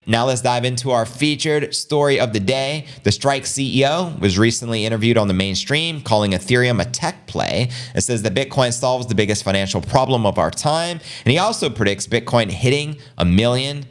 Now let's dive into our featured story of the day. The Strike CEO was recently interviewed on the mainstream, calling Ethereum a tech play. It says that Bitcoin solves the biggest financial problem of our time. And he also predicts Bitcoin hitting $1 million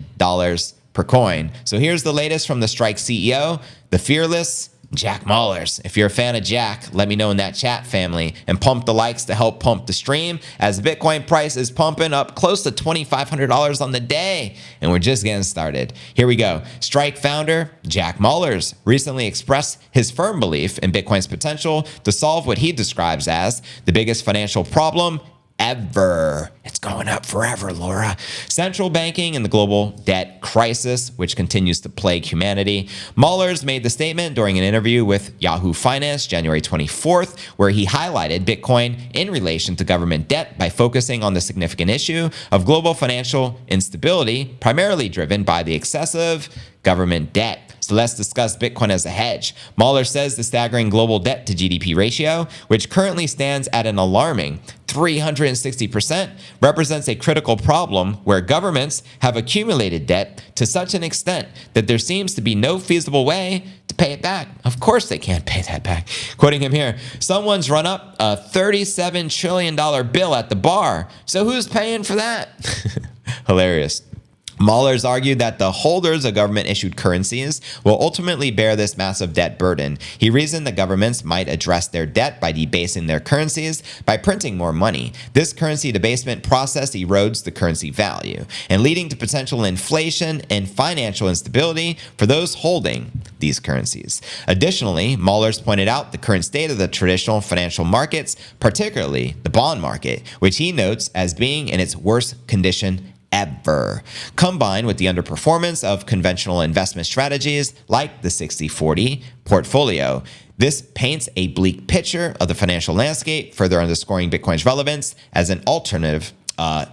per coin. So here's the latest from the Strike CEO, the fearless Jack Mallers. If you're a fan of Jack, let me know in that chat, family, and pump the likes to help pump the stream as the Bitcoin price is pumping up close to $2,500 on the day, and we're just getting started. Here we go. Strike founder Jack Mallers recently expressed his firm belief in Bitcoin's potential to solve what he describes as the biggest financial problem ever. It's going up forever, Laura. Central banking and the global debt crisis, which continues to plague humanity. Mallers made the statement during an interview with Yahoo Finance January 24th, where he highlighted Bitcoin in relation to government debt by focusing on the significant issue of global financial instability, primarily driven by the excessive government debt. So let's discuss Bitcoin as a hedge. Mahler says the staggering global debt to GDP ratio, which currently stands at an alarming 360%, represents a critical problem where governments have accumulated debt to such an extent that there seems to be no feasible way to pay it back. Of course they can't pay that back. Quoting him here, someone's run up a $37 trillion bill at the bar. So who's paying for that? Hilarious. Mallers argued that the holders of government-issued currencies will ultimately bear this massive debt burden. He reasoned that governments might address their debt by debasing their currencies by printing more money. This currency debasement process erodes the currency value and leading to potential inflation and financial instability for those holding these currencies. Additionally, Mallers pointed out the current state of the traditional financial markets, particularly the bond market, which he notes as being in its worst condition ever, combined with the underperformance of conventional investment strategies like the 60-40 portfolio. This paints a bleak picture of the financial landscape, further underscoring Bitcoin's relevance as an alternative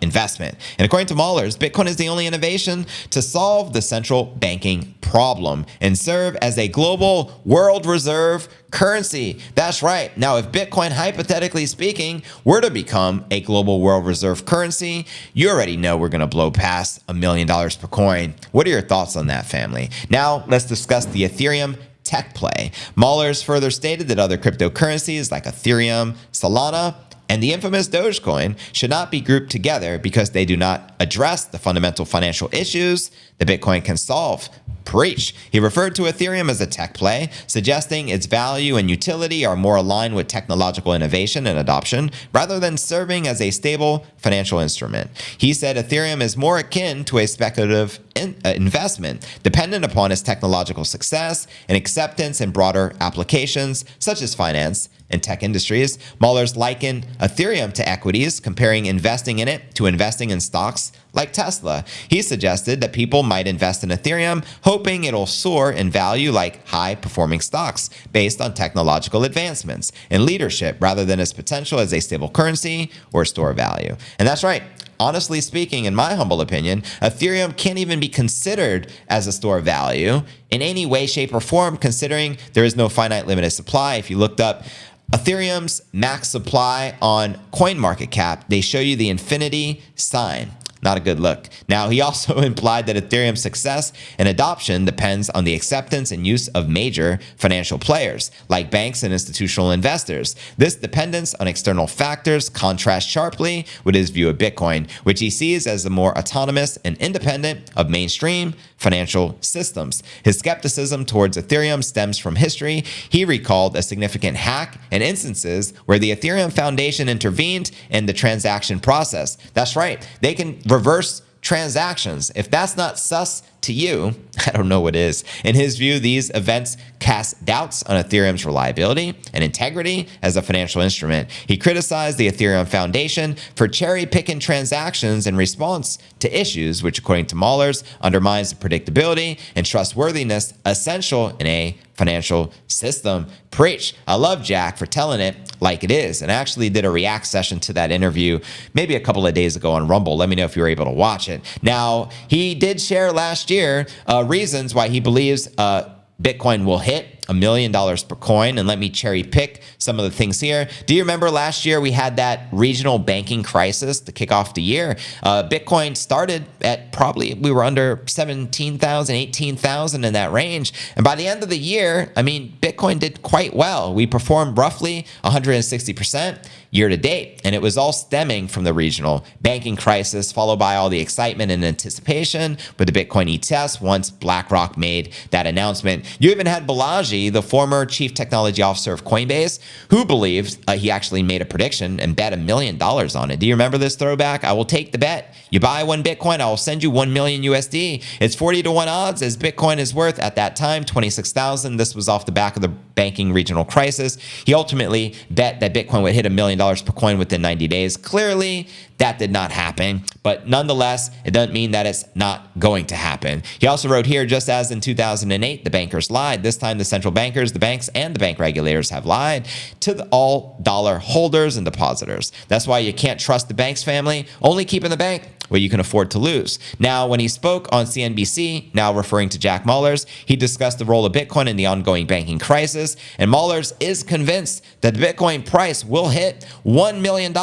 investment. And according to Mallers, Bitcoin is the only innovation to solve the central banking problem and serve as a global world reserve currency. That's right. Now, if Bitcoin, hypothetically speaking, were to become a global world reserve currency, you already know we're going to blow past $1 million per coin. What are your thoughts on that, family? Now, let's discuss the Ethereum tech play. Mallers further stated that other cryptocurrencies like Ethereum, Solana, and the infamous Dogecoin should not be grouped together because they do not address the fundamental financial issues that Bitcoin can solve. Preach. He referred to Ethereum as a tech play, suggesting its value and utility are more aligned with technological innovation and adoption rather than serving as a stable financial instrument. He said Ethereum is more akin to a speculative investment, dependent upon its technological success and acceptance in broader applications such as finance and tech industries. Mallers likened Ethereum to equities, comparing investing in it to investing in stocks like Tesla. He suggested that people might invest in Ethereum, hoping it'll soar in value like high-performing stocks based on technological advancements and leadership rather than its potential as a stable currency or store of value. And that's right. Honestly speaking, in my humble opinion, Ethereum can't even be considered as a store of value in any way, shape, or form, considering there is no finite limited supply. If you looked up Ethereum's max supply on CoinMarketCap, they show you the infinity sign. Not a good look. Now, he also implied that Ethereum's success and adoption depends on the acceptance and use of major financial players, like banks and institutional investors. This dependence on external factors contrasts sharply with his view of Bitcoin, which he sees as the more autonomous and independent of mainstream financial systems. His skepticism towards Ethereum stems from history. He recalled a significant hack and instances where the Ethereum Foundation intervened in the transaction process. That's right. They can reverse transactions. If that's not sus to you, I don't know what is. In his view, these events cast doubts on Ethereum's reliability and integrity as a financial instrument. He criticized the Ethereum Foundation for cherry-picking transactions in response to issues which, according to Mallers, undermines the predictability and trustworthiness essential in a financial system. Preach. I love Jack for telling it like it is, and I actually did a react session to that interview maybe a couple of days ago on Rumble. Let me know if you were able to watch it. Now, he did share last year reasons why he believes Bitcoin will hit $1 million per coin. And let me cherry pick some of the things here. Do you remember last year we had that regional banking crisis to kick off the year? Bitcoin started at probably, we were under 17,000, 18,000 in that range. And by the end of the year, I mean, Bitcoin did quite well. We performed roughly 160% year to date. And it was all stemming from the regional banking crisis, followed by all the excitement and anticipation with the Bitcoin ETFs once BlackRock made that announcement. You even had Balaji, the former chief technology officer of Coinbase, who believed he actually made a prediction and bet $1 million on it. Do you remember this throwback? I will take the bet. You buy 1 Bitcoin, I will send you 1 million USD. It's 40 to 1 odds as Bitcoin is worth at that time 26,000. This was off the back of the banking regional crisis. He ultimately bet that Bitcoin would hit $1 million per coin within 90 days. Clearly, that did not happen, but nonetheless, it doesn't mean that it's not going to happen. He also wrote here, just as in 2008, the bankers lied. This time, the central bankers, the banks, and the bank regulators have lied to all dollar holders and depositors. That's why you can't trust the banks, family. Only keep in the bank what you can afford to lose. Now, when he spoke on CNBC, now referring to Jack Mallers, he discussed the role of Bitcoin in the ongoing banking crisis, and Mallers is convinced that the Bitcoin price will hit $1 million,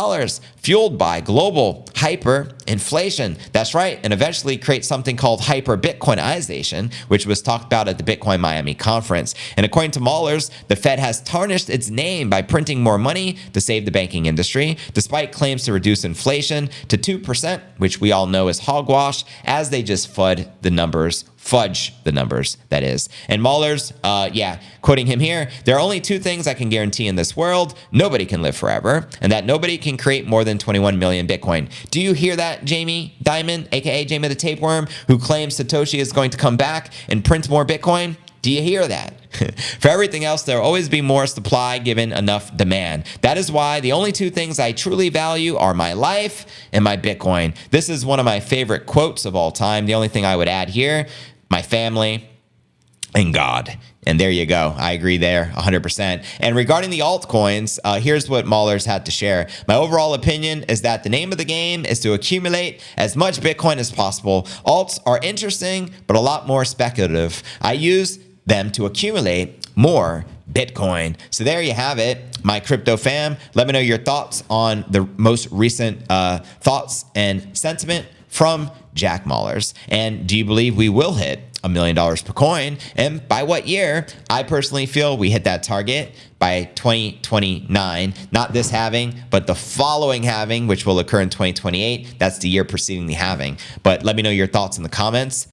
fueled by global hyperinflation. That's right, and eventually create something called hyper-Bitcoinization, which was talked about at the Bitcoin Miami conference. And according to Mallers, the Fed has tarnished its name by printing more money to save the banking industry, despite claims to reduce inflation to 2%, which we all know is hogwash, as they just fudge the numbers, that is. And Mallers, quoting him here, there are only 2 things I can guarantee in this world. Nobody can live forever, and that nobody can create more than 21 million Bitcoin. Do you hear that, Jamie Dimon, aka Jamie the Tapeworm, who claims Satoshi is going to come back and print more Bitcoin? Do you hear that? For everything else, there will always be more supply given enough demand. That is why the only 2 things I truly value are my life and my Bitcoin. This is one of my favorite quotes of all time. The only thing I would add here, my family and God. And there you go. I agree there 100%. And regarding the altcoins, here's what Mallers had to share. My overall opinion is that the name of the game is to accumulate as much Bitcoin as possible. Alts are interesting, but a lot more speculative. I use them to accumulate more Bitcoin. So there you have it, my crypto fam. Let me know your thoughts on the most recent thoughts and sentiment from Jack Mallers. And do you believe we will hit $1 million per coin? And by what year? I personally feel we hit that target by 2029. Not this halving, but the following halving, which will occur in 2028. That's the year preceding the halving. But let me know your thoughts in the comments.